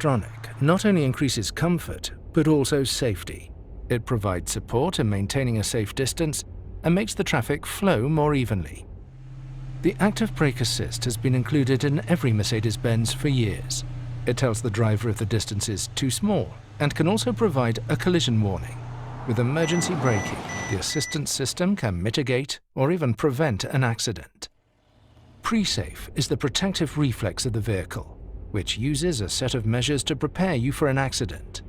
electronic not only increases comfort, but also safety. It provides support in maintaining a safe distance and makes the traffic flow more evenly. The active brake assist has been included in every Mercedes-Benz for years. It tells the driver if the distance is too small and can also provide a collision warning. With emergency braking, the assistance system can mitigate or even prevent an accident. Pre-safe is the protective reflex of the vehicle, which uses a set of measures to prepare you for an accident.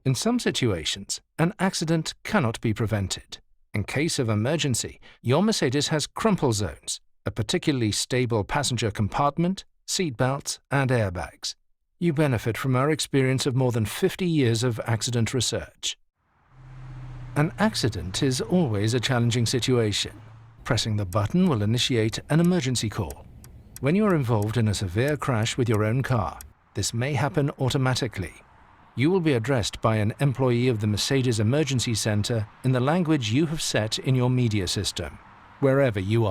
In some situations, an accident cannot be prevented. In case of emergency, your Mercedes has crumple zones, a particularly stable passenger compartment, seat belts, and airbags. You benefit from our experience of more than 50 years of accident research. An accident is always a challenging situation. Pressing the button will initiate an emergency call. When you are involved in a severe crash with your own car, this may happen automatically. You will be addressed by an employee of the Mercedes Emergency Center in the language you have set in your media system, wherever you are.